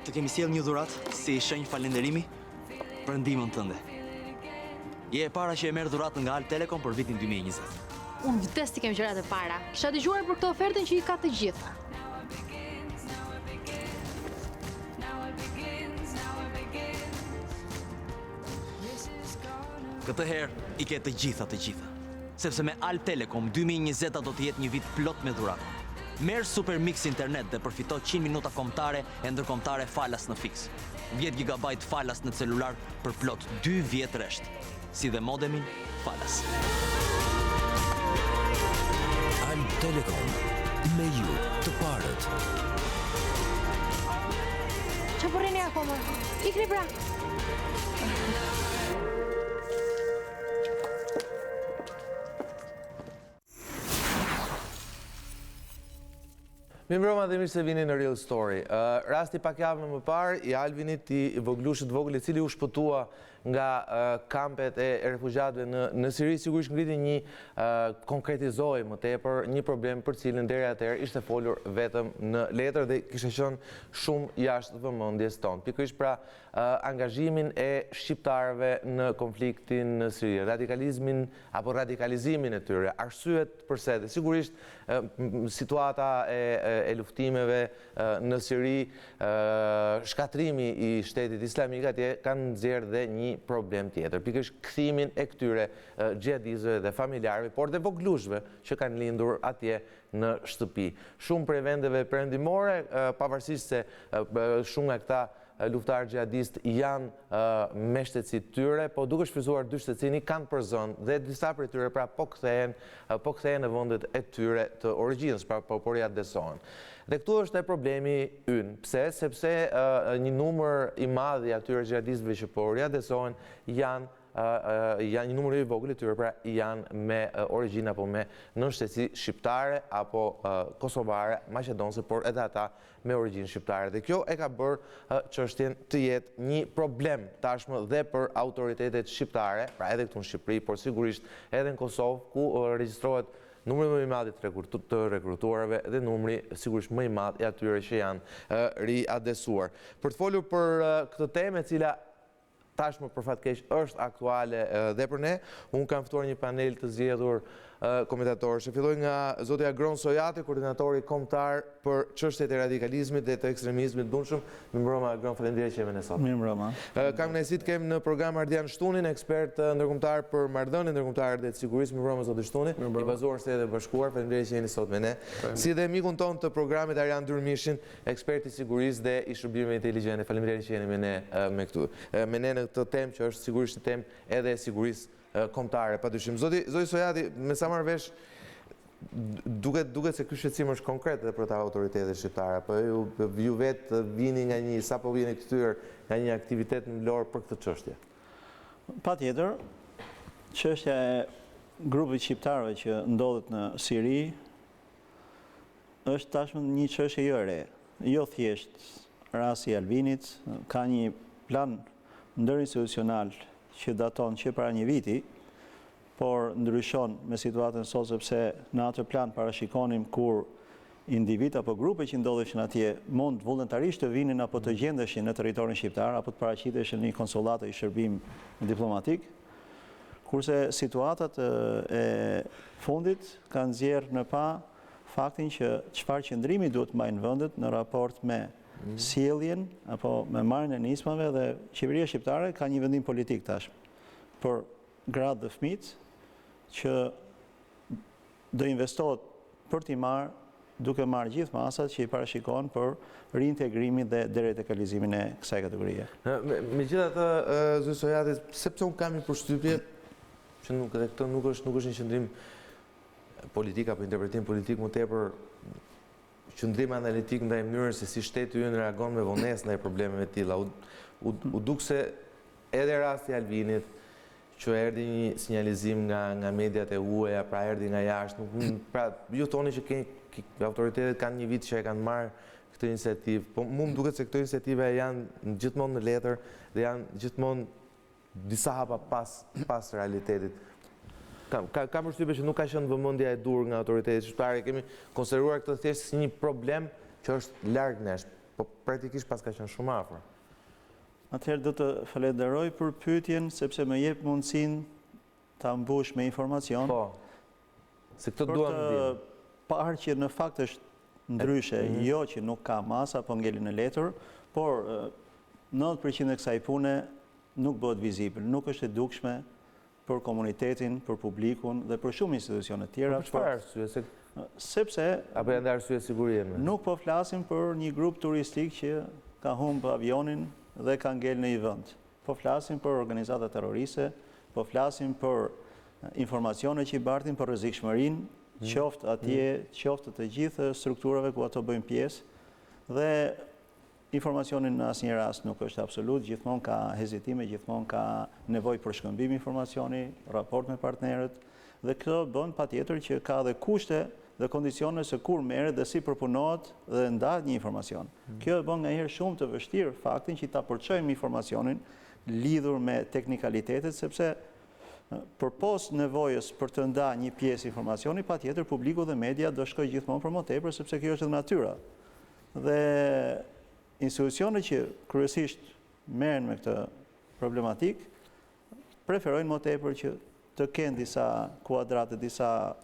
Të kemi sjell një dhuratë si shenjë falënderimi për ndihmën tënde. Je e para që e merr dhuratën nga Al Telekom për vitin 2020. Unë vdes të kem gjërat e para. Kisha dëgjuar për këtë ofertën që i ka të gjitha. Këtë herë i ke të gjitha. Sepse me Al Telekom 2020 do të jetë një vit plot me dhuratë. Merr Super Mix internet dhe përfito 100 minuta kombëtare e ndërkombëtare falas në fiks. 10 GB falas në celular për plot 2 vjet rresht. Si dhe modemin falas. Al Telekom, me ju të parët. Që përrini akoma? Ikni pra! Mirëmbrëma dhe mirë se vini në Real Story. Rasti pak javë më parë i Alvinit, i voglushit vogël, i cili u shpëtua nga kampet e refugjatëve në Siri, sigurisht ngriti një konkretizoi më tepër një problem për cilin deri atëherë ishte folur vetëm në letër dhe kishte qenë shumë jashtë vëmendjes tonë. Pikërisht pra angazhimin e shqiptarëve në konfliktin në Siri, radikalizimin e tyre, arsyet pse dhe sigurisht situata e luftimeve në Siri, shkatrimi i shtetit islamik atje kanë nxjerrë dhe një problem tjetër, pikërisht kthimin e këtyre xhihadistëve dhe familjarëve, por dhe voglushve që kanë lindur atje në shtëpi. Shumë prej vendeve perëndimore, pavarësisht se shumë nga këta luftarë xhihadist janë me shtetësitë tyre, po duke shfrytzuar dy shtetësini kanë për zonë dhe disa prej tyre pra po kthehen në vendet e tyre të origjinës, pra po riadesohen. Dhe këtu është e problemi ynë. Pse? Sepse një numër i madh i atyre xhihadistëve që po riadesohen janë një numër i vogël i tyre, pra janë me origjinë apo me nënshtetësi shqiptare apo kosovare, maqedonse, por edhe ata me origjinë shqiptare. Dhe kjo e ka bërë çështjen të jetë një problem tashmë dhe për autoritetet shqiptare, pra edhe këtu në Shqipëri, por sigurisht edhe në Kosovë, ku regjistrohet numri më i madh të rekrutuarve dhe numri sigurisht më i madh i atyre që janë riadesuar. Për të folur për këtë temë e cila tashmë për fat keq është aktuale dhe për ne, unë kam ftuar një panel të zgjedhur komentatorësh. Filloj nga zoti Agron Sojati, koordinatori kombëtar për çështjet e radikalizmit dhe të ekstremizmit dëmshëm. Mirëmbrëma Agron, faleminderit që jemi ne sot. Mirëmbrëma. Kam kënaqësi të kem në program Ardian Shtunin, ekspert ndërkombëtar për marrëdhënie ndërkombëtare dhe të sigurisë. Mirëmbrëma zoti Shtuni, i bazuar në Shtetet e Bashkuara. Faleminderit që jeni sot me ne. Si dhe mikun ton të programit Arjan Dyrmishin, ekspert i sigurisë dhe i shërbimeve inteligjente. Faleminderit që jeni me ne me ne në këtë temë që është sigurisht një temë edhe e sigurisë kombëtare, padyshim. Zoti Sojati, me sa marr vesh, duket se ky shqetësim është konkret edhe për ta autoritetet shqiptare, apo ju vetë vini nga sapo vini këtyr nga një aktivitet mbulor për këtë çështje? Patjetër, çështja e grupit shqiptarëve që ndodhet në Siri është tashmë një çështje jo e re, jo thjesht rasti i Albinit, ka një plan ndërinstitucional që daton që para një viti, por ndryshon me situatën sot sepse në atë plan parashikonim kur individ apo grupe që ndodheshin atje mund vullnetarisht të vinin apo të gjendeshin në territorin shqiptar apo të paraqiteshin në një konsullat i shërbim diplomatik, kurse situatat e fundit kanë nxjerrë në pa faktin që çfarë qëndrimi duhet të mbajnë vendet në raport me sjelljen apo me marrjen e nismave dhe qeveria shqiptare ka një vendim politik tash për gratë dhe fëmijët që do investohet për t'i marrë duke marrë gjithë masat që i parashikon për reintegrimin dhe deradikalizimin e kësaj kategorie. Megjithatë, zoti Sojati, sepse unë kam një përshtypje që këtë nuk është një qëndrim politik apo interpretim politik, më tepër qëndrim analitik ndaj mënyrës se si shteti ynë reagon me vonesë ndaj problemeve të tilla. U duk se edhe rasti i Albinit, që erdhi një sinjalizim nga mediat e huaja, pra erdhi nga jashtë. Pra, ju thoni që autoritetet kanë një vit që e kanë marrë këtë iniciativë, po mu më duket se këto iniciative janë gjithmonë në letër dhe janë gjithmonë disa hapa pas realitetit. Kam përshtypje që nuk ka qenë vëmendja e dur nga autoritetet shqiptare, kemi konsideruar këtë thjesht si një problem që është larg nesh. po praktikisht pas ka qenë shumë afër. Atëherë do të falenderoj për pyetjen sepse më jep mundësinë ta mbush me informacion. Po. Se këtë duam të dimë. Parë që në fakt është ndryshe, jo që nuk ka masa, po ngeli në letër, por 90% e kësaj pune nuk bëhet vizibël, nuk është e dukshme për komunitetin, për publikun dhe për shumë institucione tjera. Për çfarë arsye? Sepse apo janë arsye sigurie? Nuk po flasim për një grup turistik që ka humbë avionin dhe ka ngel në një vend. Po flasim për organizata terroriste, po flasim për informacione që i bartin për rrezikshmërinë, qoftë atje, qoftë të gjithë strukturave ku ato bëjnë pjesë, dhe informacionin në asnjë rast nuk është absolut, gjithmonë ka hezitime, gjithmonë ka nevojë për shkëmbim informacioni, raport me partnerët, dhe kjo bën patjetër që ka dhe kushte dhe kondicione se kur merret dhe si përpunohet dhe ndahet një informacion. Kjo bën nganjëherë shumë të vështirë faktin që ta përçojmë informacionin lidhur me teknikalitetet, sepse përpos nevojës për të ndarë një pjesë informacioni, patjetër publiku dhe media do shkojë gjithmonë për më tepër, sepse kjo është natyra. Dhe institucionet që kryesisht merren me këtë problematik preferojnë më tepër që të kenë disa kuadrate, disa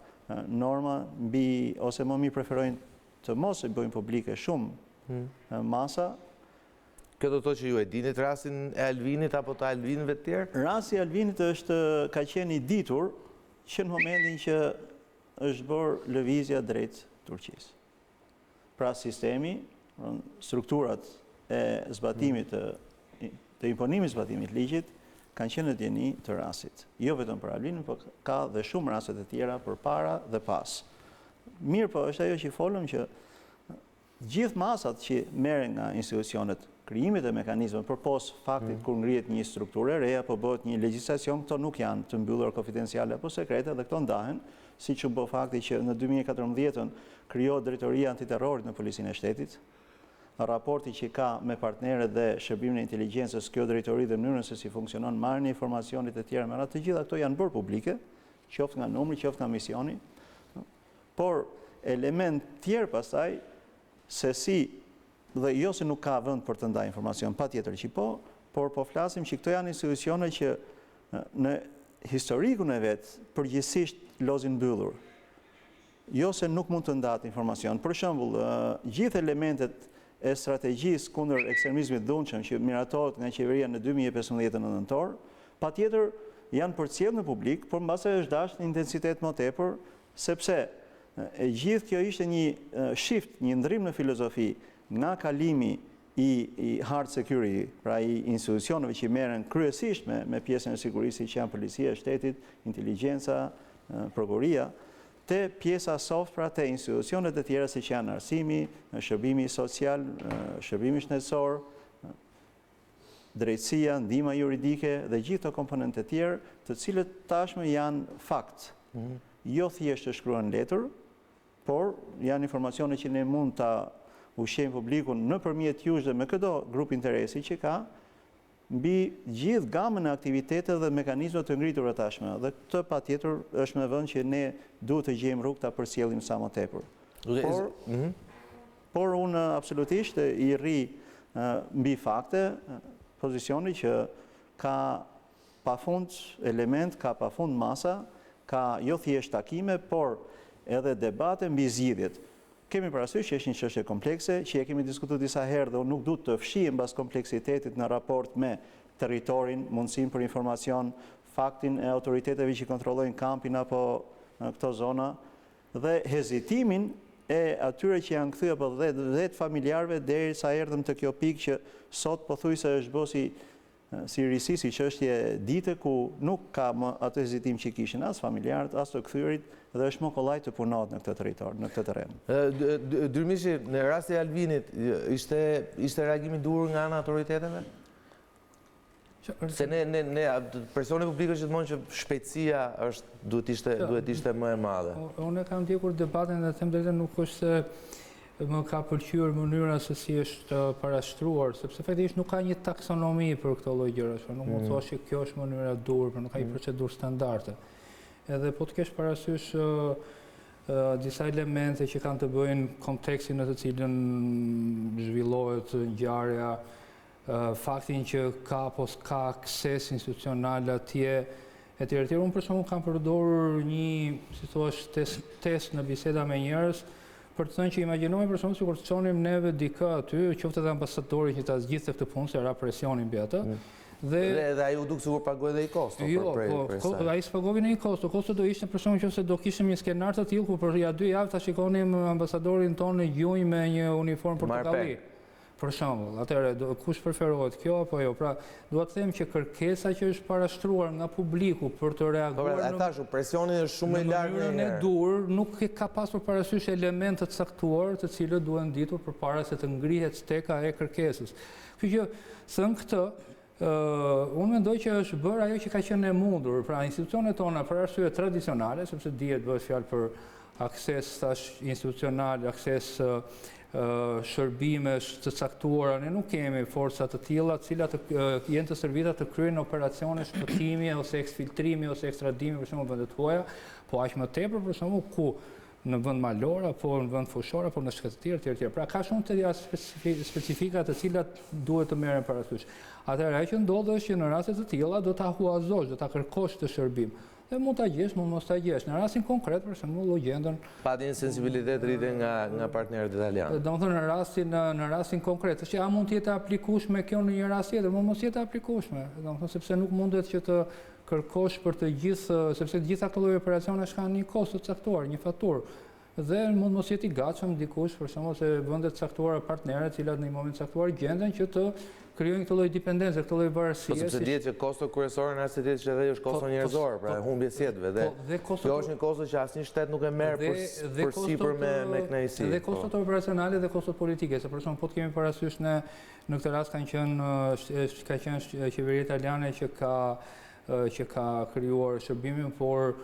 norma mbi, ose më mirë preferojnë të mos e bëjnë publike shumë masa. Kjo do të thotë që ju e dinit rastin e Alvinit apo të Alvinëve të tjerë? Rasti i Alvinit ka qenë i ditur që në momentin që është bërë lëvizja drejt Turqisë. Pra sistemi, strukturat e zbatimit të imponimit zbatimit ligjit kanë qenë në dieni të rastit. Jo vetëm për Alvinin, por ka dhe shumë raste të tjera për para dhe pas. Mirë po është ajo që folëm që gjithë masat që merren nga institucionet, krijimit e mekanizmeve përpos faktit kur ngrihet një strukturë e re apo bëhet një legjislacion, këto nuk janë të mbyllura konfidenciale apo sekrete dhe këto ndahen, siç u bë fakti që në 2014 krijohet drejtoria antiterrorit në Policinë e Shtetit. Raporti që ka me partnerët dhe shërbimin e inteligjencës kjo drejtori dhe mënyrën se si funksionon, marrjen e informacionit e tjera me radhë, të gjitha këto janë bërë publike, qoftë nga numri, qoftë nga misioni. Por element tjerë pastaj se si dhe jo se nuk ka vend për të ndajë informacion, patjetër që po, por po flasim që këto janë institucione që në historikun e vet përgjithsisht lozin mbyllur. Jo se nuk mund të ndahet informacion. Për shembull, gjithë elementet e strategjisë kundër ekstremizmit dhunshëm që miratohet nga qeveria në 2015 në nëntor, patjetër janë përcjellë në publik, por mbase është dashur në intensitet më tepër, sepse e gjithë kjo ishte një shift, një ndrim në filozofi nga kalimi i hard security, pra i institucioneve që merren kryesisht me pjesën e sigurisë që janë policia e shtetit, inteligjenca, prokuria, te pjesa soft, pra te institucionet e tjera si që janë arsimi, shërbimi social, shërbimi shëndetësor, drejtësia, ndihma juridike dhe gjithë të komponente tjerë, të cilët tashmë janë fakt. Jo thjesht të shkruan letër, por janë informacione që ne mund ta ushqejmë publikun nëpërmjet jush dhe me këto grup interesi që ka, mbi gjithë gamën e aktivitete dhe mekanizmat të ngritura tashme. Dhe këtë patjetër është me vënë që ne duhet të gjejmë rrugë ta përcjellim sa më tepër. Por unë absolutisht i rri mbi fakte pozicioni që ka pafund element, ka pafund masa, ka jo thjesht takime, por edhe debate mbi zgjidhjet. Kemi parasysh që është një çështje komplekse, që e kemi diskutuar disa herë dhe unë nuk du të fshihem mbas kompleksitetit në raport me territorin, mundësinë për informacion, faktin e autoriteteve që kontrollojnë kampin apo këto zona, dhe hezitimin e atyre që janë kthyer apo dhe familjarëve derisa erdhëm të kjo pikë që sot pothuajse është bërë si Sirisë, si çështje dite ku nuk ka më atë hezitim që kishin as familjarët, as të kthyerit, dhe është më kollaj të punohet në këtë territor, në këtë terren. Dyrmishi, në rastin e Alvinit, ishte reagimi dur nga ana autoriteteve? Se ne personi publik është gjithmonë që shpejtësia duhet ishte më e madhe. Unë kam ndjekur debatin dhe them drejtën nuk është se më ka pëlqyer mënyra se si është parashtruar, sepse faktikisht nuk ka një taksonomi për këto lloj gjërash, nuk mund të thosh që kjo është mënyra dur, por nuk ka një procedurë standarde. Edhe po të kesh parasysh disa elemente që kanë të bëjnë kontekstin në të cilën zhvillohet ngjarja, faktin që ka apo s'ka akses institucional atje, etj. Unë për shembull kam përdorur një, si thua, test në biseda me njerëz, për të thënë që imagjinojmë për shembull sikur të çonim neve dikë aty, qoftë edhe ambasadori që ta zgjidhte këtë punë se ra presionin mbi atë. Dhe ai u duk sikur pagoi dhe i kosto. Jo, ai s'pagovi në i kosto. Kosto do ishte për shembull nëse do kishim një skenar të tillë ku për ja 2 javë ta shikonim ambasadorin tonë në gjunjë me një uniformë portokalli. Për shembull, atëherë kush preferohet, kjo apo jo? Pra, dua të them që kërkesa që është parashtruar nga publiku për të reaguar në thashë, presioni është shumë i lartë në mënyrën e dur, nuk ka pasur parasysh elemente të caktuar të cilët duhen ditur përpara se të ngrihet steka e kërkesës. Kështu që thënë këtë, unë mendoj që është bërë ajo që ka qenë e mundur, pra institucionet tona për arsye tradicionale, sepse dihet bëhet fjalë për akses institucional, akses shërbime të caktuara, ne nuk kemi forca të tilla të cilat jenë të servita të kryejnë operacione shpëtimi ose eksfiltrimi ose ekstradimi për shembull vendet huaja, po aq më tepër për shembull ku në vend malor apo në vend fushor apo në shkëtitje etj. Pra ka shumë të specifika të cilat duhet të merren parasysh. Atëherë ajo që ndodh është që në raste të tilla do ta huazosh, do ta kërkosh të shërbim. Dhe mund ta gjesh, mund mos ta gjesh. Në rastin konkret, për shembull, u gjendën pati një sensibilitet rrite nga partnerët italianë. Domethënë në rastin konkret, është që a mund të jetë aplikueshme kjo në një rast tjetër, mund mos jetë aplikueshme. Domethënë sepse nuk mundet që të kërkosh për të gjithë, sepse të gjitha këto lloje operacionesh kanë një kosto të caktuar, një faturë. Dhe mund mos jetë i gatshëm dikush, për shembull, se vendet caktuara partnerë, të cilat në një moment caktuar gjenden që të krijojnë këtë lloj dipendence, këtë lloj varësie. Po sepse dihet që kosto kryesore në rastin e që është kosto njerëzor, pra humbje sjetëve dhe kjo është një kosto që asnjë shtet nuk e merr për sipër me kënaqësi. Dhe kostot operacionale dhe kostot politike, se për shembull po të kemi parasysh në këtë rast ka qenë qeveria italiane që ka krijuar shërbimin, por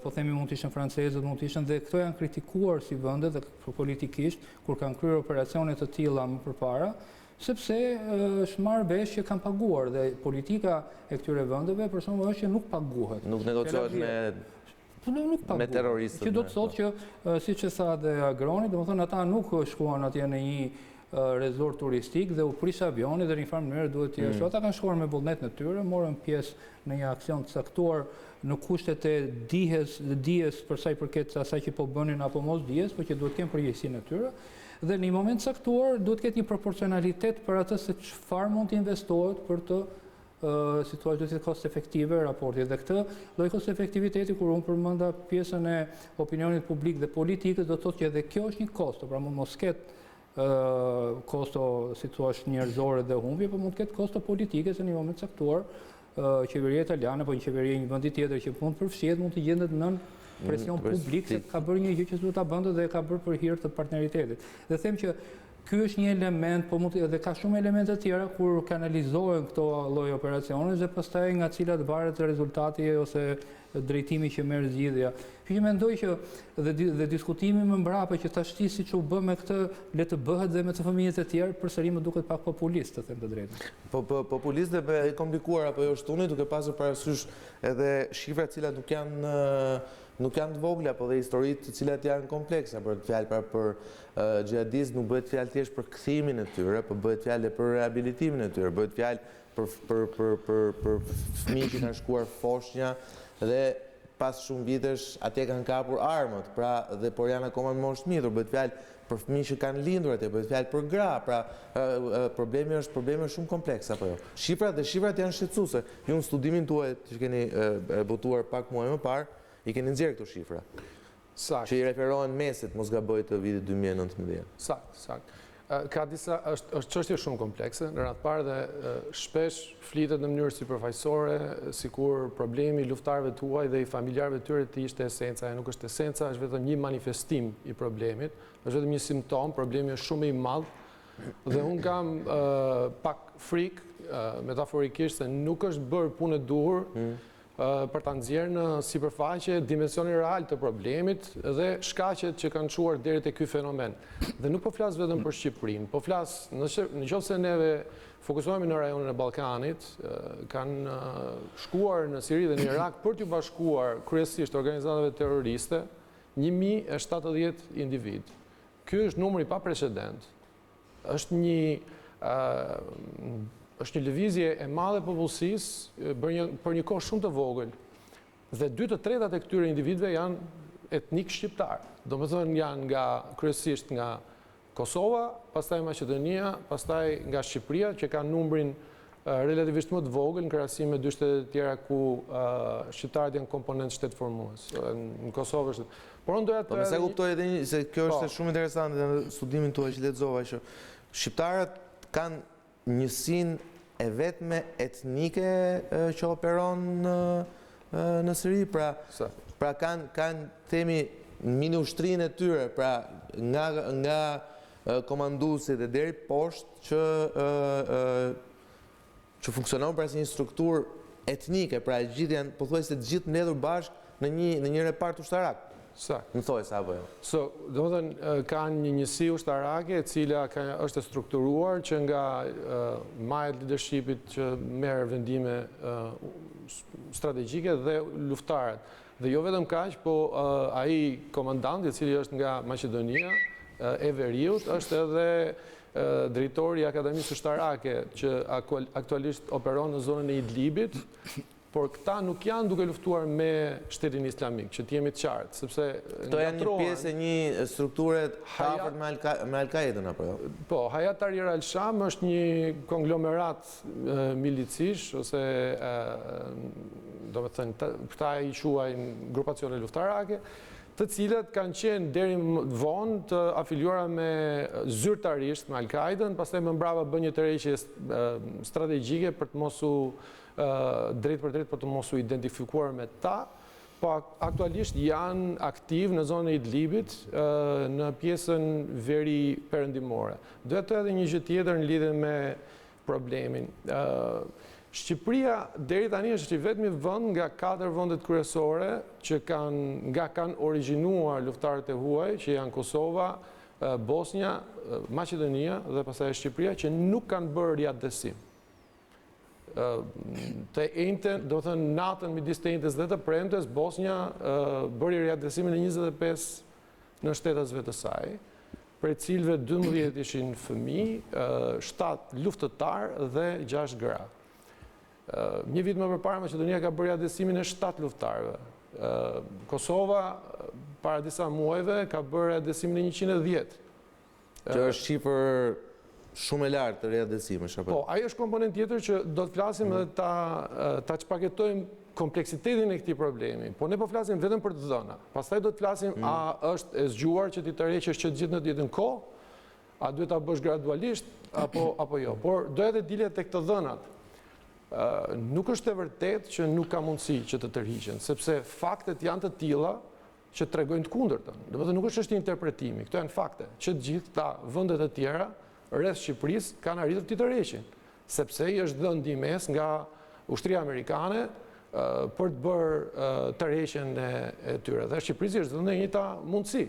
po themi mund të ishin francezët, mund të ishin, dhe këto janë kritikuar si vende dhe politikisht kur kanë kryer operacione të tilla më përpara, sepse është marrë vesh që kanë paguar dhe politika e këtyre vendeve për shembull është që nuk paguhet. Nuk negociohet me terroristët. Që do të thotë që siç e tha dhe Agroni, domethënë ata nuk shkuan atje në një rezort turistik dhe u prish avioni dhe në një farë mënyrë duhet të jesh. Ata kanë shkuar me vullnet në tyre, morën pjesë në një aksion të caktuar në kushtet e dijes për sa i përket asaj që po bënin apo mos dijes, por që duhet të kenë përgjegjësinë e tyre. Dhe në një moment caktuar duhet të ketë një proporcionalitet për atë se çfarë mund të investohet për të situatë duhet të kost efektive raporti. Dhe këtë lloj kost efektiviteti kur unë përmenda pjesën e opinionit publik dhe politikës, do të thotë që edhe kjo është një kosto, pra mund mos ketë kosto si thua njerëzore dhe humbje, por mund të ketë kosto politike se në një moment caktuar qeveria italiane apo një qeveri e një vendi tjetër që mund përfshihet mund të gjendet nën presion publik se ka bërë një gjë që duhet ta bënte dhe ka bërë për hir të partneritetit. Dhe them që ky është një element, po mund edhe ka shumë elemente të tjera kur kanalizohen këto lloj operacionesh dhe pastaj nga cilat varet rezultati ose drejtimi që merr zgjidhja. Që mendoj që dhe diskutimi më mbrapa që tashti siç u bë me këtë le të bëhet dhe me të fëmijët e tjerë përsëri më duket pak populist, të them të drejtën. Po populist dhe e komplikuar apo jo shtuni duke pasur parasysh edhe shifra të cilat nuk janë të vogla, po dhe historitë të cilat janë komplekse, për të fjalë për xhihadistë nuk bëhet fjalë thjesht për kthimin e tyre, po bëhet fjalë për rehabilitimin e tyre, bëhet fjalë për fëmijë që kanë shkuar foshnja dhe pas shumë vitesh atje kanë kapur armët, pra dhe por janë akoma në moshë të mjedhur, bëhet fjalë për fëmijë që kanë lindur atje, bëhet fjalë për gra, pra problemi është shumë kompleks apo jo. Shifrat janë shqetësuese. Ju në studimin tuaj që keni botuar pak muaj më parë, i keni nxjerrë këto shifra. Që i referohen mesit, mos gaboj të vitit 2019. Sakt. Është çështje shumë komplekse, në radhë parë dhe shpesh flitet në mënyrë sipërfaqësore, sikur problemi i luftarëve tuaj dhe i familjarëve tyre të ishte esenca, e nuk është esenca, është vetëm një manifestim i problemit, është vetëm një simptom, problemi është shumë i madh dhe unë kam pak frikë, metaforikisht, se nuk është bërë punë e duhur për ta nxjerrë në sipërfaqe dimensionin real të problemit dhe shkaqet që kanë çuar deri te ky fenomen. Dhe nuk po flas vetëm për Shqipërinë, po flas nëse neve fokusohemi në rajonin e Ballkanit, kanë shkuar në Siri dhe në Irak për t'u bashkuar kryesisht organizatave terroriste 1070 individ. Ky është numri pa precedent. Është një lëvizje e madhe popullsisë për një kohë shumë të vogël. Dhe 2/3 e këtyre individëve janë etnik shqiptar. Do më thënë janë kryesisht nga Kosova, pastaj Maqedonia, pastaj nga Shqipëria, që ka numrin relativisht më të vogël në krahasim me dy shtetet tjera ku shqiptarët janë komponent shtetformues. Në Kosovë është. Por unë doja të... Po mëse kuptoj edhe se kjo është shumë interesante në studimin tuaj që lexova që shqiptarët kanë njësinë e vetme etnike që operon në Siri, pra kanë themi mini ushtrinë e tyre, pra nga komanduesit e deri poshtë që funksionon pra si një strukturë etnike, pra gjithë janë pothuajse të gjithë mbledhur bashkë në një repart ushtarak. Më thoj sa apo jo. Domethënë kanë një njësi ushtarake e cila është e strukturuar që nga majët leadershipit që merr vendime strategjike dhe luftarët. Dhe jo vetëm kaq, po ai komandanti i cili është nga Maqedonia e Veriut është edhe drejtori i Akademisë Ushtarake që aktualisht operon në zonën e Idlibit, por këta nuk janë duke luftuar me shtetin islamik, që t'jemi të qartë, sepse këto janë një pjesë e një strukture të hapur me Al-Qaedën apo jo? Po, Hayat Tahrir al-Sham është një konglomerat milicish ose do të thënë këta i quajnë grupacione luftarake, të cilët kanë qenë deri vonë të afiliuara me zyrtarisht me Al-Qaedën, pastaj më mbrapa bën një tërheqje strategjike për të mos u drejt për drejt për të mos u identifikuar me ta, po aktualisht janë aktiv në zonën e Idlibit në pjesën veri perëndimore. Doja të edhe një gjë tjetër në lidhje me problemin. Shqipëria deri tani është i vetmi vend nga 4 vendet kryesore që kanë origjinuar luftarët e huaj, që janë Kosova, Bosnia, Maqedonia dhe pastaj Shqipëria, që nuk kanë bërë riadesim. Të ejnëten, do të thënë natën midis të ejnëtes dhe të premtes, Bosnia bëri riadesimin e 25 në shtetasve të saj, prej cilëve 12 ishin fëmijë, 7 luftëtar dhe 6 gra. Një vit më përpara Maqedonia ka bërë riadesimin e 7 luftarëve. Kosova para disa muajve ka bërë riadesimin e 110. Që është shifër shumë e lartë të riadesimesh apo? Po, ai është komponent tjetër që do të flasim edhe ta çpaketojmë kompleksitetin e këtij problemi. Po ne po flasim vetëm për të dhëna. Pastaj do të flasim a është e zgjuar që ti tërheqësh që të gjithë në të njëjtën kohë, a duhet ta bësh gradualisht apo jo. Por doja të dilja tek të dhënat. Nuk është e vërtetë që nuk ka mundësi që të tërhiqen, sepse faktet janë të tilla që tregojnë të kundërtën. Domethënë nuk është interpretimi, këto janë fakte, që të gjithë këta vendet e tjera rreth Shqipërisë kanë arritur të tërheqin, sepse i është dhënë ndihmes nga ushtria amerikane për të bërë tërheqjen e tyre. Dhe Shqipërisë është dhënë njëta mundësi.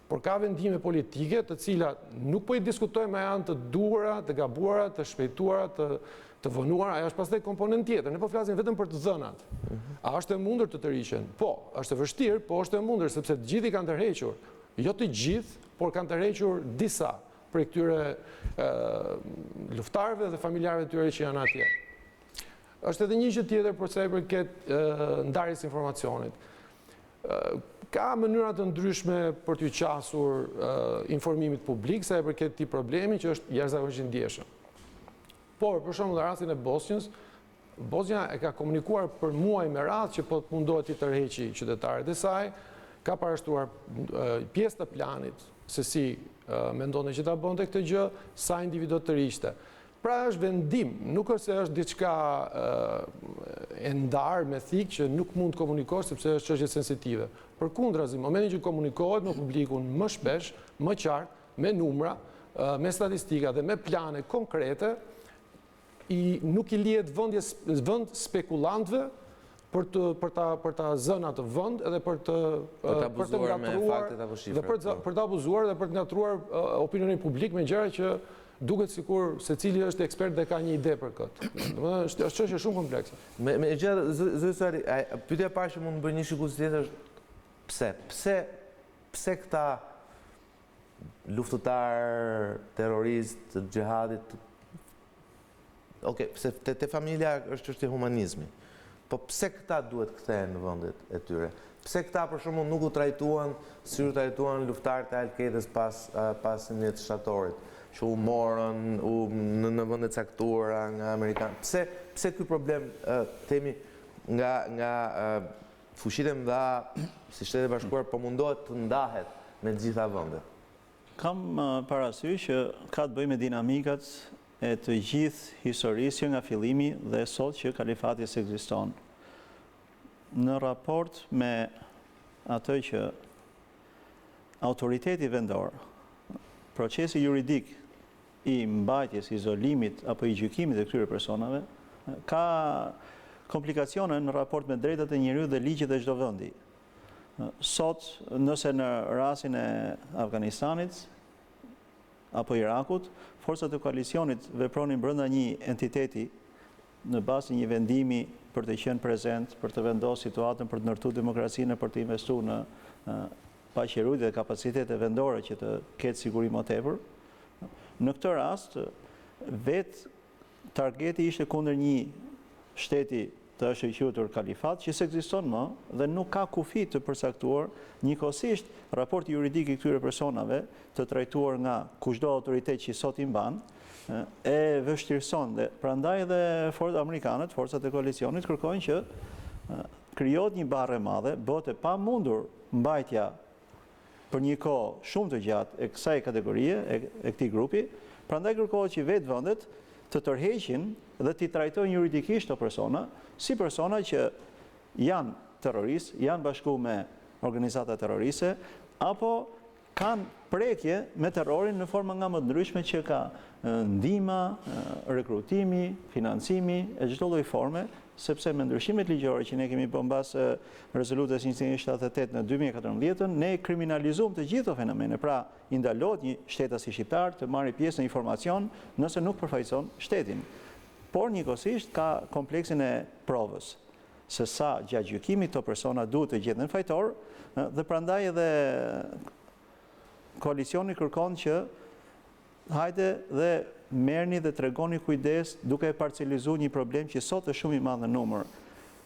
Por ka vendime politike të cilat nuk po i diskutojmë me janë të duhura, të gabuara, të shpejtuara, të vonuara, ajo është pastaj komponent tjetër. Ne po flasim vetëm për të dhënat. A është e mundur të tërhiqen? Po, është e vështirë, po është e mundur sepse të gjithë i kanë tërhequr. Jo të gjithë, por kanë tërhequr disa për këtyre luftarëve dhe familjarëve të tyre që janë atje. Është edhe një gjë tjetër për sa i përket ndarjes informacionit. Ka mënyra të ndryshme për t'u qasur informimit publik sa i përket këtij problemi që është jashtëzakonisht ndjeshëm. Por, për shembull, në rastin e Bosnjës, Bosnja e ka komunikuar për muaj me radhë që po mundohet të tërheqë qytetarët e saj, ka parashtruar pjesë të planit se si mendonte që ta bënte këtë gjë, sa individu të tërhiqte. Pra është vendim, nuk është se është diçka e ndarë me thikë që nuk mund të komunikosh sepse është çështje sensitive. Përkundrazi, momentin që komunikohet me publikun më shpesh, më qartë, me numra, me statistika dhe me plane konkrete, nuk i lihet vend spekulantëve për ta zënë atë vend edhe për të ngatruar dhe për të abuzuar dhe për të ngatruar opinionin publik me gjëra që duket sikur secili është ekspert dhe ka një ide për këtë. Domethënë është çështje shumë komplekse. Me gjë zëri, pyetja e parë që mund të bëj një shikues tjetër është pse këta luftëtar, terroristë, xhihadit. Okej, pse te familja është çështje humanizmi. Po pse këta duhet kthehen në vendet e tyre? Pse këta për shembull nuk u trajtuan si u trajtuan luftarët e Al-Qaedas pas 11 shtatorit, që u morën në vende caktuara nga amerikanë. Pse ky problem themi nga fuqitë e mëdha si Shtetet e Bashkuara po mundohet të ndahet me të gjitha vendet? Kam parasysh që ka të bëjë me dinamikat e të gjithë historisë që nga fillimi dhe sot që kalifati ekziston. Në raport me atë që autoriteti vendor, procesi juridik i mbajtjes, izolimit apo i gjykimit e këtyre personave, ka komplikacione në raport me drejtat e njeriut dhe ligjet e çdo vendi. Sot, nëse në rastin e Afganistanit apo Irakut, forcat e koalicionit vepronin brenda një entiteti në bazë një vendimi për të qenë prezent, për të vendosur situatën, për të ndërtuar demokracinë, për të investuar në paqërujtje dhe kapacitete vendore që të ketë siguri më tepër. Në këtë rast, vetë targeti ishte kundër një shteti të është quajtur kalifat, që s'ekziston më dhe nuk ka kufi të përcaktuar njëkohësisht raporti juridik i këtyre personave të trajtuar nga kushdo autoritet që sot i mban, e vështirëson dhe prandaj edhe amerikanët, forcat e koalicionit kërkojnë që krijohet një barrë e madhe, bëhet e pamundur mbajtja për një kohë shumë të gjatë e kësaj kategorie, e këtij grupi, prandaj kërkohet që vetë vendet të tërheqin dhe t'i trajtojnë juridikisht të persona, si persona që janë terroristë, janë bashku me organizata terroriste, apo kanë prekje me terrorin në forma nga më të ndryshme që ka ndihma, rekrutimi, financimi, e çdo lloj forme, sepse me ndryshimet ligjore që ne kemi bërë mbas rezolutës 178 në 2014, ne kriminalizuam të gjitha fenomene. Pra, i ndalohet një shtetas i shqiptar të marrë pjesë në informacion nëse nuk përfaqëson shtetin. Por njëkohësisht ka kompleksin e provës, se sa gjatë gjykimit të persona duhet të gjeten fajtor, dhe prandaj edhe koalicioni kërkon që hajde dhe merrni dhe tregoni kujdes duke parcializuar një problem që sot është shumë i madh në numër.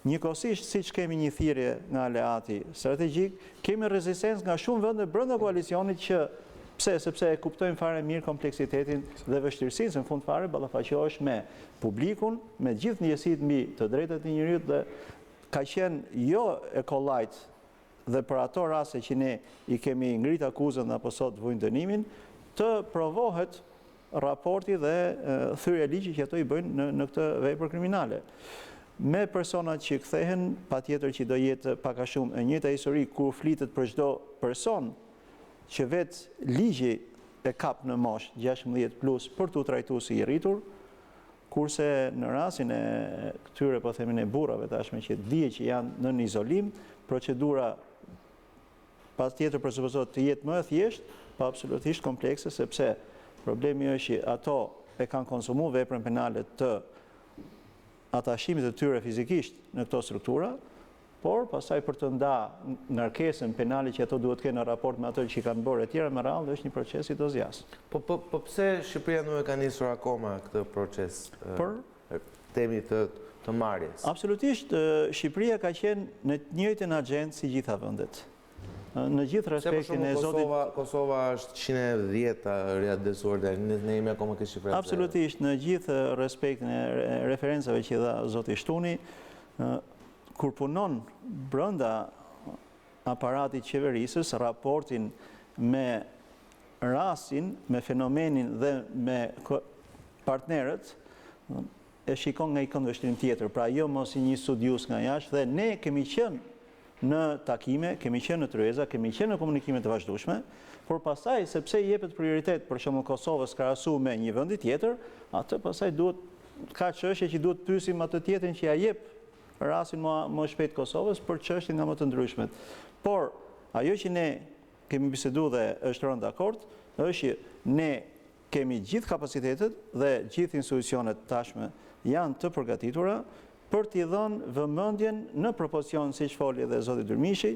Njëkohësisht, siç kemi një thirrje nga aleati strategjik, kemi rezistencë nga shumë vende brenda koalicionit që sepse e kuptojnë fare mirë kompleksitetin dhe vështirësinë, se në fund fare ballafaqohesh me publikun, me gjithë ndjesitë mbi të drejtat e njerëzit dhe ka qenë jo e kollajt dhe për ato raste që ne i kemi ngrit akuzën dhe apo sot vujnë dënimin, të provohet raporti dhe thyrja e ligjit që ato i bëjnë në këtë vepër kriminale. Me personat që kthehen, patjetër që do jetë pak a shumë e njëjta histori kur flitet për çdo person që vetë ligji e kap në moshë 16+ për t'u trajtuar si i rritur, kurse në rastin e këtyre, po themin e burrave tashme që dihet që janë në izolim, procedura patjetër presuppozohet të jetë më e thjeshtë, pa absolutisht komplekse, sepse problemi është që ato e kanë konsumuar veprën penale të atashimit të tyre fizikisht në këto struktura, por pastaj për të ndarë ngarkesën penale që ato duhet të kenë në raport me ato që kanë bërë e tjera me radhë, është një proces i dozjas. Po pse Shqipëria nuk e ka nisur akoma këtë proces temi të marrjes? Absolutisht, Shqipëria ka qenë në të njëjtën agjendë si gjitha vendet. Në gjithë respektin e zotit... Kosova është 110 riadresuar dhe ne jemi akoma këtë shifrat. Absolutisht, në gjithë respektin e referencave që dha zoti Shtuni, kur punon brenda aparatit qeverisës, raportin me rastin, me fenomenin dhe me partnerët, e shikon nga i këndvështrim tjetër. Pra jo mos i një studius nga jashtë, dhe ne kemi qenë në takime, kemi qenë në tryeza, kemi qenë në komunikime të vazhdueshme, por pastaj sepse i jepet prioritet për shembull Kosovës krahasuar me një vendi tjetër, atë pastaj ka çështje që duhet pyesim atë tjetrin që ja jep rastin më shpejt Kosovës për çështje nga më të ndryshmet. Por ajo që ne kemi biseduar dhe është rënë dakord, është që ne kemi gjithë kapacitetet dhe gjithë institucionet tashme janë të përgatitura për t'i dhënë vëmendjen në propocion, siç foli edhe zoti Dyrmishi,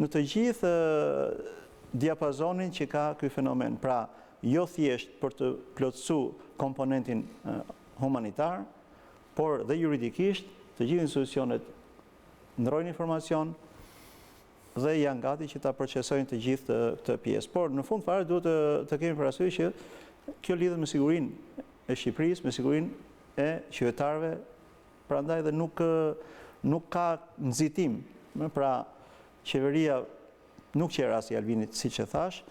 në të gjithë diapazonin që ka ky fenomen. Pra, jo thjesht për të plotësuar komponentin humanitar, por dhe juridikisht të gjithë institucionet ndrojnë informacion dhe janë gati që ta procesojnë të gjithë këtë pjesë. Por në fund fare duhet të kemi parasysh që kjo lidhet me sigurinë e Shqipërisë, me sigurinë e qytetarëve, prandaj dhe nuk ka nxitim. Pra, qeveria nuk që rasti i Albinit, siç e thash,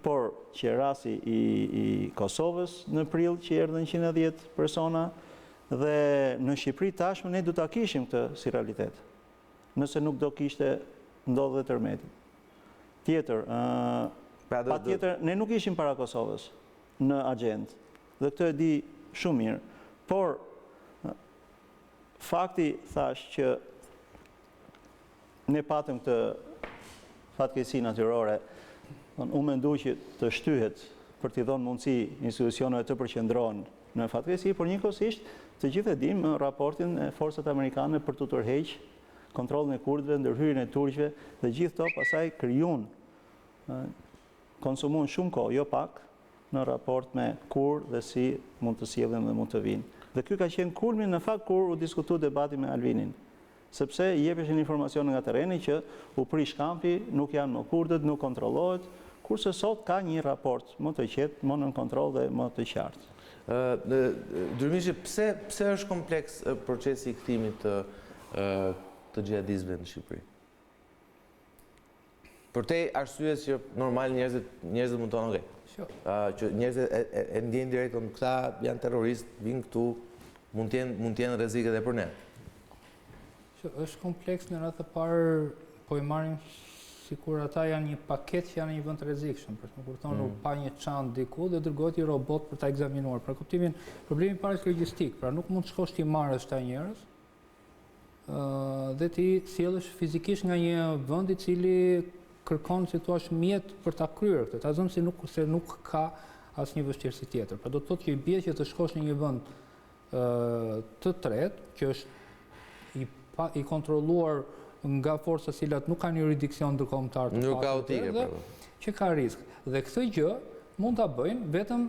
por që rasti i Kosovës në prill që erdhën 110 persona dhe në Shqipëri tashmë ne do ta kishim këtë si realitet. Nëse nuk do kishte ndodhur tërmeti. Tjetër, patjetër ne nuk ishim para Kosovës në agjendë. Dhe këtë e di shumë mirë, por fakti thash që ne patëm këtë fatkeqësi natyrore, unë mendoj që të shtyhet për t'i dhënë mundësi institucioneve të përqendrohen në fatkeqësi, por njëkohësisht të gjithë e dimë raportin e forcat amerikane për të tërheqë kontrollin e kurdëve, ndërhyrjen e turqëve dhe gjithë to pasaj krijuan konsumuan shumë kohë, jo pak, në raport me kur dhe si mund të sjellin dhe mund të vinë. Dhe ky ka qenë kulmi në fakt kur u diskutua debati me Albinin, sepse i jepeshin informacione nga terreni që u prish kampi, nuk janë më kurdët, nuk kontrollohet, kurse sot ka një raport më të qetë, më nën kontroll dhe më të qartë. Dyrmishi, pse është kompleks procesi i kthimit të xhihadistëve në Shqipëri? Për te arsyes që normal njerëzit mund të thonë, që njerëzit e ndjejnë direkt, këta janë terroristë, vinë këtu, mund të jenë rrezik edhe për ne. Është kompleks në radhë të parë, po i marrim sikur ata janë një paket që janë një vend të rrezikshëm, për shembull, kur thonë pa një çantë diku dhe dërgohet një robot për ta ekzaminuar. Për kuptimin, problemi i parë është logjistik, pra nuk mund të shkosh ti marrësh këta njerëz dhe ti sjellësh fizikisht nga një vend i cili kërkon si thua mjet për ta kryer këtë. Ta zëm se nuk ka asnjë vështirësi tjetër. Pra do të thotë që i bie që të shkosh në një vend të tretë, që është i kontrolluar nga forca cilat nuk kanë jurisdiksion ndërkombëtar të kaotike, që ka risk. Dhe këtë gjë mund ta bëjnë vetëm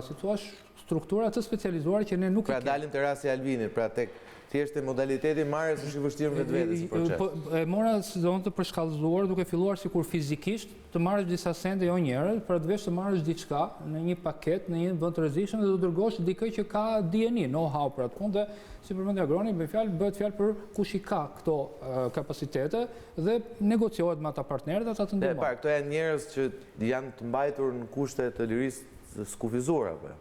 si thua struktura të specializuara që ne nuk pra dalim te rasti i Albinit, pra tek thjesht modaliteti marrjes është i vështirë vetvete si proces. E mora zonë të përshkallëzuar duke filluar sikur fizikisht të marrësh disa sende jo njerëz, për të vesh të marrësh diçka në një paket në një vend të rrezikshëm dhe të dërgosh dikë që ka DNA, know-how për atë punë, si përmendi Agroni, bëhet fjalë për kush i ka këto kapacitete dhe negociohet me ata partnerët ata të ndihmojnë. Këto janë njerëz që janë të mbajtur në kushte të lirisë të skufizuar apo?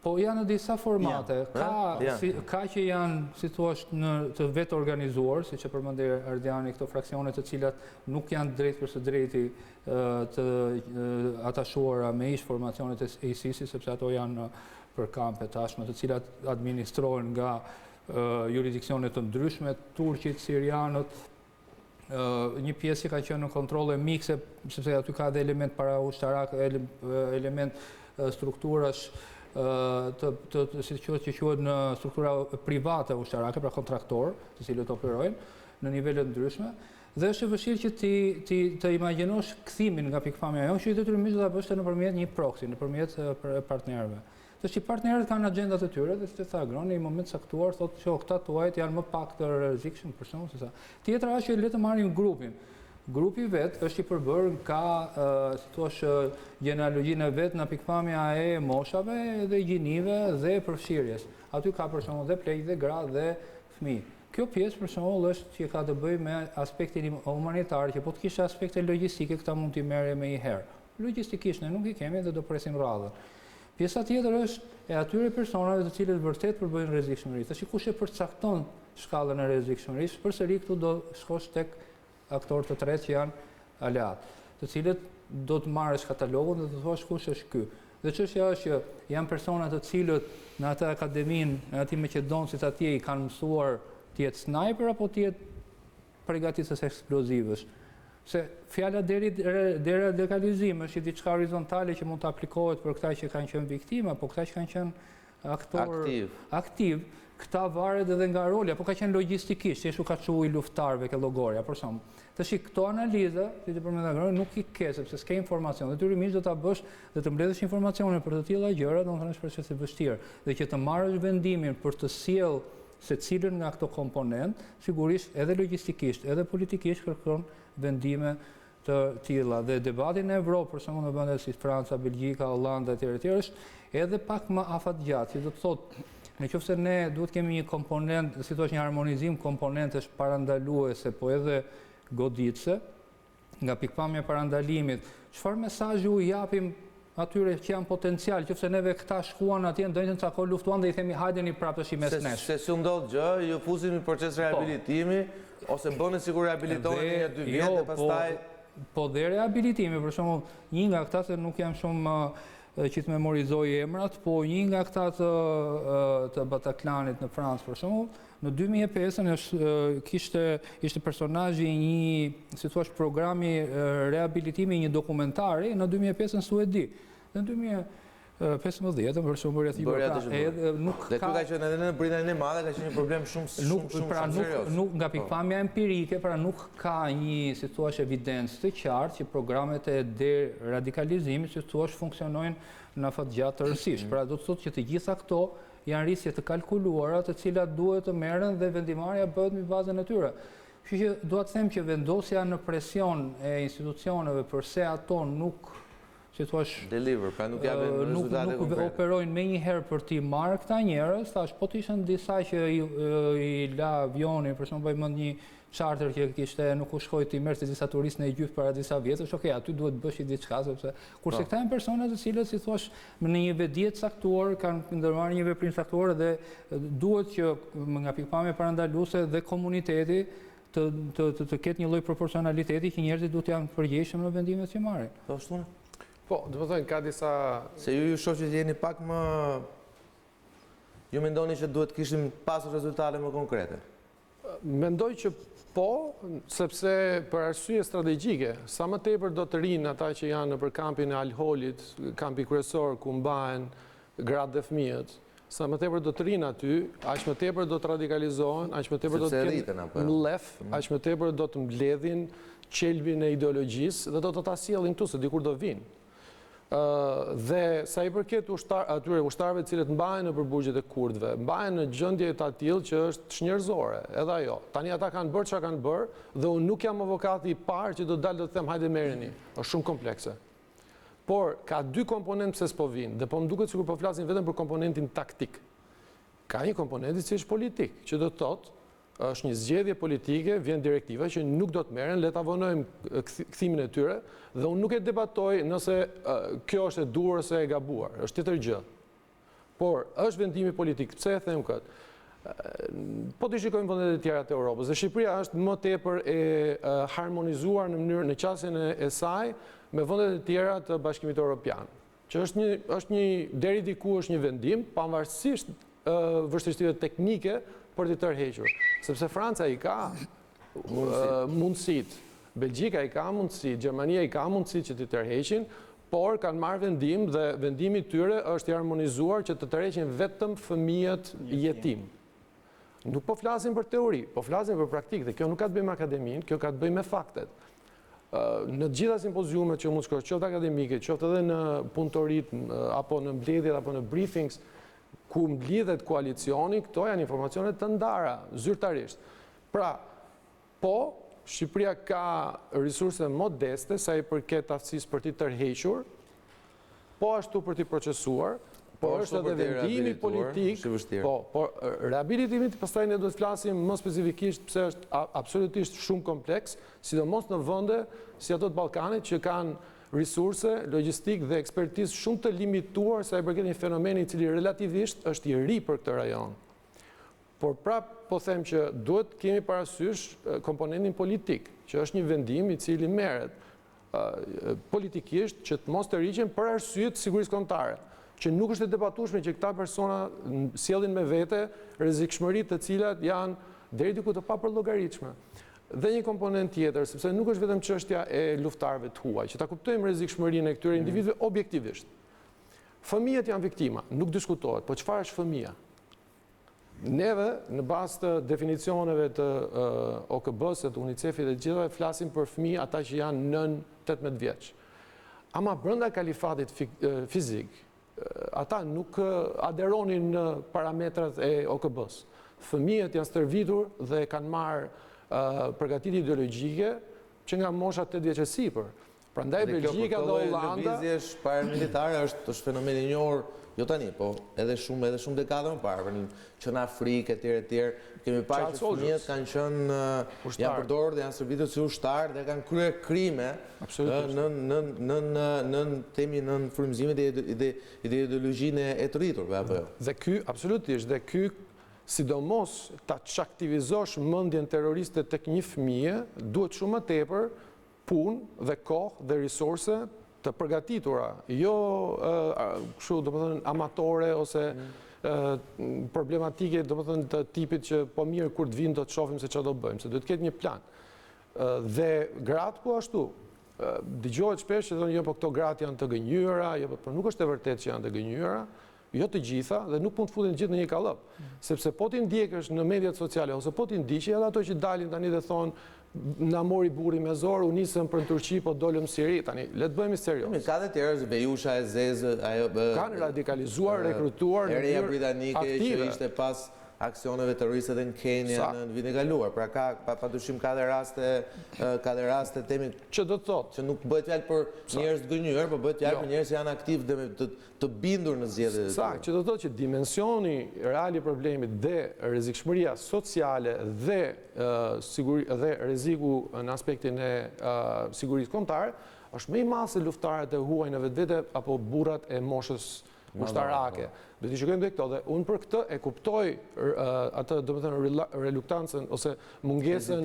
Po janë në disa formate, ka që janë, si thua, të vetë organizuar, si që përmendi Ardiani, këto fraksione të cilat nuk janë drejt për së drejti të atashuara me ish formacionet e ISIS-it, sepse ato janë për kampe tashme, të cilat administrohen nga jurisdiksionet të ndryshme, turqit, sirianët, një pjesë që ka qenë në kontrolle mikse, sepse aty ka dhe element para ushtarak, element strukturash si që quhet në struktura private ushtarake, pra kontraktor, të cilët operojnë në nivele ndryshme, dhe është e vështirë që ti të imagjinosh kthimin nga pikpamja jonë, që i detyrimisht do ta bësh nëpërmjet një proxy, nëpërmjet partnerëve. Që partnerët kanë agjendat e tyre, dhe si tha Agroni, në moment caktuar thotë që këta tuajt janë më pak të rrezikshëm për shkak se sa. Tjetra është që le të marrim grupin. Grupi vet është i përbërë nga, si thua, gjenealogjinë e vet në pikpamja e moshave dhe gjinive dhe përfshirjes. Aty ka për shembull dhe pleq dhe gra dhe fëmijë. Kjo pjesë për shembull është që ka të bëjë me aspektin humanitar, që po të kishte aspekte logjistike, këta mund t'i merrem më një herë. Logjistikisht ne nuk i kemi dhe do presim radhën. Pjesa tjetër është e atyre personave të cilët vërtet përbëjnë rrezikshmëri. Tash kush e përcakton shkallën e rrezikshmërisë, përsëri këtu do shkosh tek aktorë të tretë që janë aleat, të cilët do të marrësh katalogun dhe të thuash kush është ky. Dhe çështja është që janë persona të cilët në atë akademinë, në atë Maqedonisë atje i kanë mësuar të jetë sniper apo të jetë përgatitës eksplozivësh. Se fjala deri radikalizim është diçka horizontale që mund të aplikohet për këta që kanë qenë viktima, po këta që kanë qenë aktor aktiv, këta varet edhe nga rolja, po ka qenë logjistikisht, që ka çu I luftarëve ke llogoria, për shembull. Tash këto analiza, si të përmenda Agron, nuk I ke sepse s'ke informacion. Detyrimisht do ta bësh dhe të mbledhësh informacione për të tilla gjëra, domethënë është proces I vështirë. Dhe që të marrësh vendimin për të sjellë secilin nga këto komponent, sigurisht edhe logjistikisht, edhe politikisht kërkon vendime të tilla. Dhe debati në Evropë, për shembull në vende si Franca, Belgjika, Hollanda etj. Është edhe pak më afatgjatë, që do të thotë nëse ne duhet kemi një komponent, si thua një harmonizim komponentesh parandaluese, po edhe goditëse, nga pikpamja parandalimit, çfarë mesazhi u japim atyre që janë potencial, qofse neve këta shkuan atje ndonjëherë ca kohë luftuan dhe I themi hajdeni prapë tash mes nesh. Se s'u ndodh gjë, ju fusin në proces rehabilitimi ose bëni sikur rehabilitoheni një 2 vjet e pastaj po dhe rehabilitimi, për shembull, një nga këta se nuk jam shumë që të memorizoj emrat, po një nga këta të Bataclanit në Francë, për shembull, në 2005 ishte personazhi I një, si thua, programi rehabilitimi I një dokumentari në 2005 në Suedi. Dhe në 2015 për shembull nuk ka. Dhe ka qenë edhe në Britaninë e Madhe ka qenë një problem shumë serioz. Nuk nga pikpamja empirike, pra nuk ka një, si thua, evidencë të qartë që programet e deradikalizimit, si thua, funksionojnë në afatgjatë të rësisht. Pra do të thotë që të gjitha këto janë rrisje të kalkuluara, të cilat duhet të merren dhe vendimarrja bëhet mbi bazën e tyre. Kështu që dua të them që vendosja në presion e institucioneve përse ato nuk, si thua, deliver, pra nuk japin rezultate konkrete. Nuk operojnë menjëherë për t'i marrë këta njerëz, thash, po të ishin disa që I la avioni, për shembull, bëj mend një charter që kishte nuk u shkoi ti merrte disa turistë në Egjipt para disa vjetësh, okay, aty duhet bësh diçka sepse kurse këta janë persona të cilët si thua në një vedi të caktuar kanë ndërmarrë një veprim caktuar dhe duhet që nga pikpamja parandaluese dhe komuniteti të ketë një lloj proporcionaliteti që njerëzit duhet janë përgjegjshëm në vendimet që marrin. Po ashtu. Po, do të thënë ka disa se ju shoh që jeni pak më ju mendoni që duhet kishim pasur rezultate më konkrete. Mendoj që po, sepse për arsye strategjike, sa më tepër do të rinë ata që janë nëpër kampin e Al-Holit, kampi kryesor ku mbahen gratë dhe fëmijët, sa më tepër do të rinë aty, aq më tepër do të radikalizohen, aq më tepër do të kenë mlef, aq më tepër do të mbledhin qelbin e ideologjisë dhe do të ta sjellin këtu se dikur do vinë. Dhe sa I përket atyre ushtarëve të cilët mbahen nëpër burgjet e kurdëve, mbahen në gjendje të tillë që është shnjërzore, edhe ajo. Tani ata kanë bërë çka kanë bërë dhe unë nuk jam avokati I parë që do dalë të them hajde merreni. Është shumë komplekse. Por ka 2 komponentë pse s'po vinë, dhe po më duket sikur po flasin vetëm për komponentin taktik. Ka një komponent I cili është politik, që do të thotë është një zgjedhje politike, vjen direktiva që nuk do të merren, le ta vonojmë kthimin e tyre dhe unë nuk e debatoj nëse kjo është e duhur ose e gabuar, është tjetër gjë. Por është vendimi politik, pse e them këtë? Po të shikojmë vendet e tjera të Europës, dhe Shqipëria është më tepër e harmonizuar në qasjen e saj me vendet e tjera të Bashkimit Evropian, që është një deri diku është një vendim, pavarësisht vështirësive teknike për t'i tërhequr. Sepse Franca I ka mundësit, Belgjika I ka mundësit, Gjermania I ka mundësit që t'i tërheqin, por kanë marrë vendim dhe vendimi tyre është I harmonizuar që të tërheqin vetëm fëmijët jetim. Nuk po flasim për teori, po flasim për praktikë dhe kjo nuk ka të bëjë me akademin, kjo ka të bëjë me faktet. Në gjitha simpoziumet që mund shkojnë, qoftë akademike, qoftë edhe në punëtorit, apo në mbledhjet, apo në briefings, ku mblidhet koalicioni, këto janë informacione të ndara, zyrtarisht. Pra, po, Shqipëria ka resurse modeste sa I përket aftësisë për t'i tërhequr, po ashtu për t'i procesuar, po është edhe vendimi politik, po rehabilitimi, pastaj ne duhet flasim më specifikisht pse është absolutisht shumë kompleks, sidomos në vende si ato të Ballkanit që kanë resurse, logjistik dhe ekspertizë shumë të limituar sa I përket një fenomeni I cili relativisht është I ri për këtë rajon. Por prap po them që duhet kemi parasysh komponentin politik, që është një vendim I cili merret politikisht që të mos të rriqen për arsye të sigurisë kombëtare, që nuk është e debatueshme që këta persona sjellin me vete rrezikshmëri të cilat janë deri diku të papërllogaritshme. Dhe një komponent tjetër, sepse nuk është vetëm çështja e luftarëve të huaj, që ta kuptojmë rrezikshmërinë e këtyre individëve objektivisht. Fëmijët janë viktima, nuk diskutohet, po çfarë është fëmia? Neve, në bazë të definicioneve të OKB-s, të UNICEF-it dhe gjithave, flasim për fëmijë ata që janë nën 18 vjeç. Ama brenda kalifatit fizik, ata nuk aderonin në parametrat e OKB-s. Fëmijët janë stërvitur dhe kanë marrë përgatitje ideologjike që nga mosha 8 vjeç e sipër. Prandaj Belgjika dhe Hollanda lëvizjesh paramilitare është fenomeni i njohur jo tani, po edhe shumë dekada më parë, që në Afrikë etj. Kemi parë që fëmijët kanë qenë janë përdorur dhe janë servitur si ushtarë dhe kanë kryer krime nën frymëzimet dhe ideologjinë e të rriturve apo jo. Dhe ky absolutisht, dhe ky sidomos ta çaktivizosh mendjen terroriste tek një fëmijë, duhet shumë më tepër punë dhe kohë dhe resurse të përgatitura, jo kështu domethënë amatore ose problematike domethënë të tipit që po mirë kur të vinë do të shohim se çfarë do bëjmë, se duhet të ketë një plan. Dhe gratë po ashtu. Dëgjohet shpesh që thonë jo po këto gratë janë të gënjyra, jo po nuk është e vërtetë që janë të gënjyra, jo të gjitha dhe nuk mund të futen gjithë në një kallëp. Sepse po ti ndjekësh në mediat sociale ose po ti ndiqi edhe ato që dalin tani dhe thonë na mori burri me zor, u nisëm për në Turqi, po dolëm Siri. Tani, le të bëhemi serios. Ka dhe tjerë, Bejusha e Zezë, kanë radikalizuar, rekrutuar në Ereja mënyrë britanike aktive. që ishte pas aksioneve terroriste dhe në Kenya në vitin e kaluar. Pra padyshim ka dhe raste temi që do të thotë që nuk bëhet fjalë për njerëz të gënjur, por bëhet fjalë për njerëz që janë aktiv dhe të bindur në zgjedhjet e tyre. Saktë, që do të thotë që dimensioni real i problemit dhe rrezikshmëria sociale dhe rreziku në aspektin e sigurisë kombëtare është më i madh se luftarët e huaj në vetvete apo burrat e moshës ushtarake. Do t'i shikojmë dhe këto dhe unë për këtë e kuptoj atë domethënë reluktancën ose mungesën.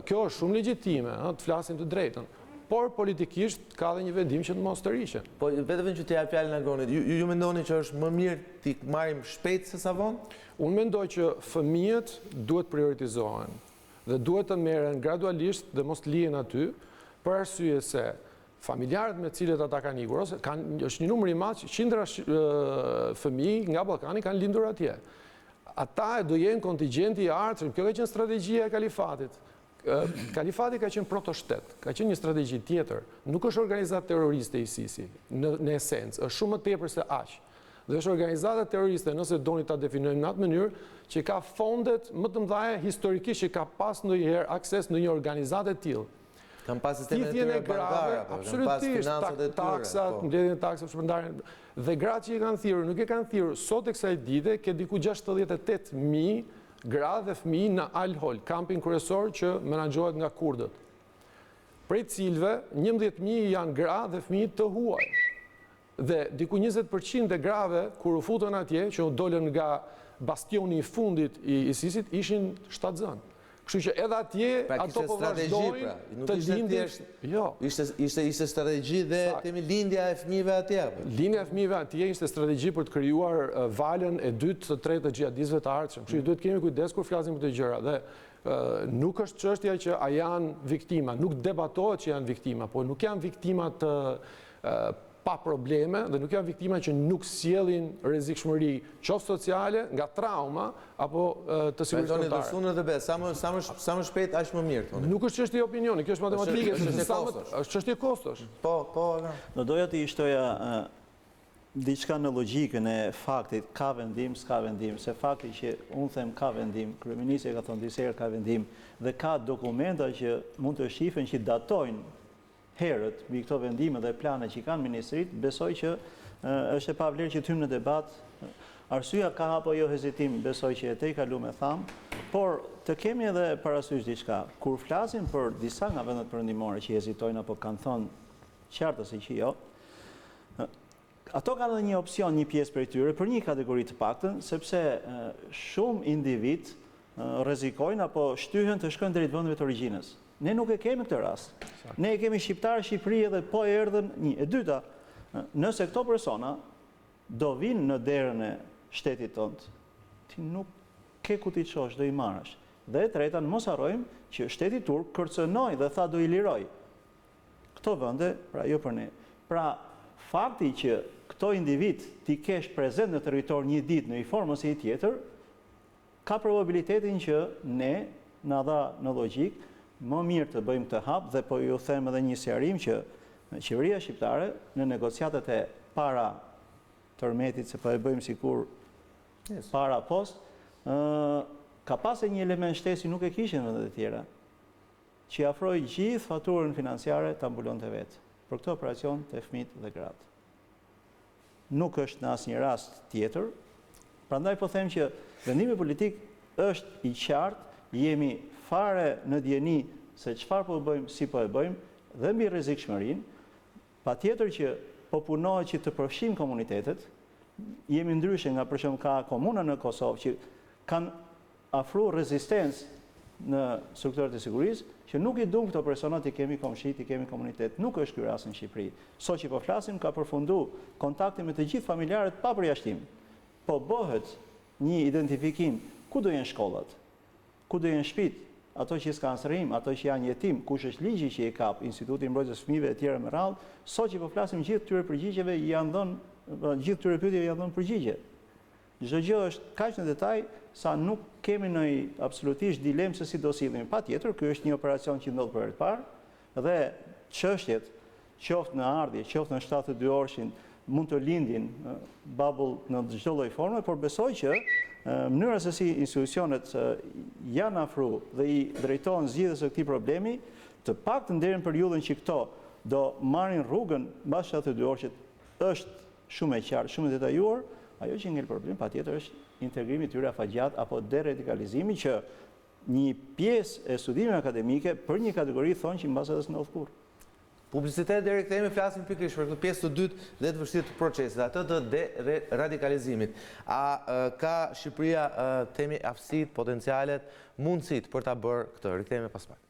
Kjo është shumë legjitime, të flasim të drejtën. Por politikisht ka dhe një vendim që të mos të rishen. Po vetëm që të jap fjalën Agronit, ju mendoni që është më mirë t'i marrim shpejt se sa vonë? Unë mendoj që fëmijët duhet prioritizohen dhe duhet të merren gradualisht dhe mos lihen aty, për arsye se familjarët me cilët ata kanë ikur, ose është një numër i madh, qindra fëmijë nga Ballkani kanë lindur atje. Ata do jenë kontingjenti i ardhshëm. Kjo ka qenë strategjia e kalifatit. Kalifati ka qenë protoshtet, ka qenë një strategji tjetër. Nuk është organizatë terroriste ISIS-i, në esencë, është shumë më tepër se aq. Dhe është organizata terroriste, nëse doni ta definojmë në atë mënyrë, që ka fondet më të mëdha historikisht që ka pas ndonjëherë akses në një organizatë e tillë. Kanë pas sistemin e tyre bankare, absolutisht, taksat, mbledhjen e taksave, shpërndarjen. Dhe gratë që i kanë thirrur, nuk e kanë thirrur sot e kësaj dite, ke diku 68.000 gra dhe fëmijë në Al-Hol, kampin kryesor që menaxhohet nga kurdët. Prej cilëve 11.000 janë gra dhe fëmijë të huaj. Dhe diku 20% e grave kur u futën atje, që u dolën nga bastioni i fundit i ISIS-it, ishin shtatzënë. Kështu që edhe atje ato po vazhdojnë të lindin. Jo. Ishte strategji dhe temi lindja e fëmijëve atje. Lindja e fëmijëve atje ishte strategji për të krijuar valën e dytë të tretë të xhihadistëve të ardhshëm. Kështu që duhet kemi kujdes kur flasim për këtë gjëra dhe nuk është çështja që a janë viktima, nuk debatohet që janë viktima, por nuk janë viktima të pa probleme dhe nuk janë viktima që nuk sjellin rrezikshmëri qoftë sociale nga trauma apo të sigurisë kombëtare. Sa më shpejt aq më mirë. Nuk është çështje opinioni, kjo është matematike, është çështje kostosh. Po. Do doja të shtoja diçka në logjikën e faktit, ka vendim, s'ka vendim, se fakti që unë them ka vendim, kryeministri ka thënë disa herë ka vendim dhe ka dokumenta që mund të shifen që datojnë herët mbi këto vendime dhe plane që kanë ministrit, besoj që është e pavlerë që të hymë në debat. Arsyeja ka apo jo hezitim, besoj që e te i kalu me thamë, por të kemi edhe parasysh diçka. Kur flasim për disa nga vendet perëndimore që hezitojnë apo kanë thonë qartësi që jo, ato kanë edhe një opcion, një pjesë për tyre, për një kategori të paktën, sepse shumë individ rrezikojnë apo shtyhen të shkojnë drejt vendeve të origjinës. Ne nuk e kemi këtë rast. Ne e kemi shqiptarë Shqipëri edhe po e erdhën një. E dyta, nëse këto persona do vinë në derën e shtetit tonë, ti nuk ke ku ti çosh, do i marrësh. Dhe e treta, mos harrojmë që shteti turk kërcënoi dhe tha do i liroj. Këto vende, pra jo për ne. Pra, fakti që këto individ ti kesh prezent në territor një ditë në një formë ose një tjetër, ka probabilitetin që ne, na dha në logjik, më mirë të bëjmë këtë hap dhe po ju them edhe një sqarim që qeveria shqiptare në negociatet e para tërmetit, se po e bëjmë sikur para post, ka pasur një element shtesi nuk e kishin vendet e tjera, që afroi gjithë faturën financiare ta mbulonte vetë për këtë operacion të fëmijët dhe gratë. Nuk është në asnjë rast tjetër, prandaj po them që vendimi politik është i qartë, jemi fare në dieni se çfarë po bëjmë, si po e bëjmë dhe mbi rrezikshmërinë, patjetër që po punohet që të përfshijmë komunitetet, jemi ndryshe nga për shembull ka komuna në Kosovë që kanë afruar rezistencë në strukturët e sigurisë, që nuk i duam këto personat, i kemi komshit, i kemi komunitet. Nuk është ky rasti në Shqipëri. Sot që po flasim, ka përfunduar kontakti me të gjithë familjarët pa përjashtim. Po bëhet një identifikim ku do jenë shkollat, ku do jenë shtëpitë, ato që s'kan sërrim, ato që janë jetim, kush është ligji që i kap, Instituti i Mbrojtjes së Fëmijëve e tjera me radhë. Sot që po flasim, gjithë këtyre përgjigjeve janë dhënë, gjithë këtyre pyetjeve janë dhënë përgjigje. Çdo gjë është kaq në detaj sa nuk kemi ndonjë absolutisht dilemë se si do sillemi. Patjetër, ky është një operacion që ndodh për herë të parë dhe çështjet, qoftë në ardhje, qoftë në 72 orëshin, mund të lindin babull në çdo lloj forme, por besoj që mënyra se si institucionet janë afruar dhe i drejtohen zgjidhjes së këtij problemi, të paktën deri në periudhën që këto do marrin rrugën mbas 72 orësh është shumë e qartë, shumë e detajuar. Ajo që ngel problem patjetër është integrimi i tyre afatgjat apo deradikalizimi, që një pjesë e studimeve akademike për një kategori thonë që mbas edhe s'ndodh kurrë. Publicitet deri kthehemi flasim pikërisht për këtë pjesë të dytë dhe të vështirë të procesit, atë të deradikalizimit. A ka Shqipëria temi aftësitë, potencialet, mundësitë për ta bërë këtë? Rikthehemi pas pak.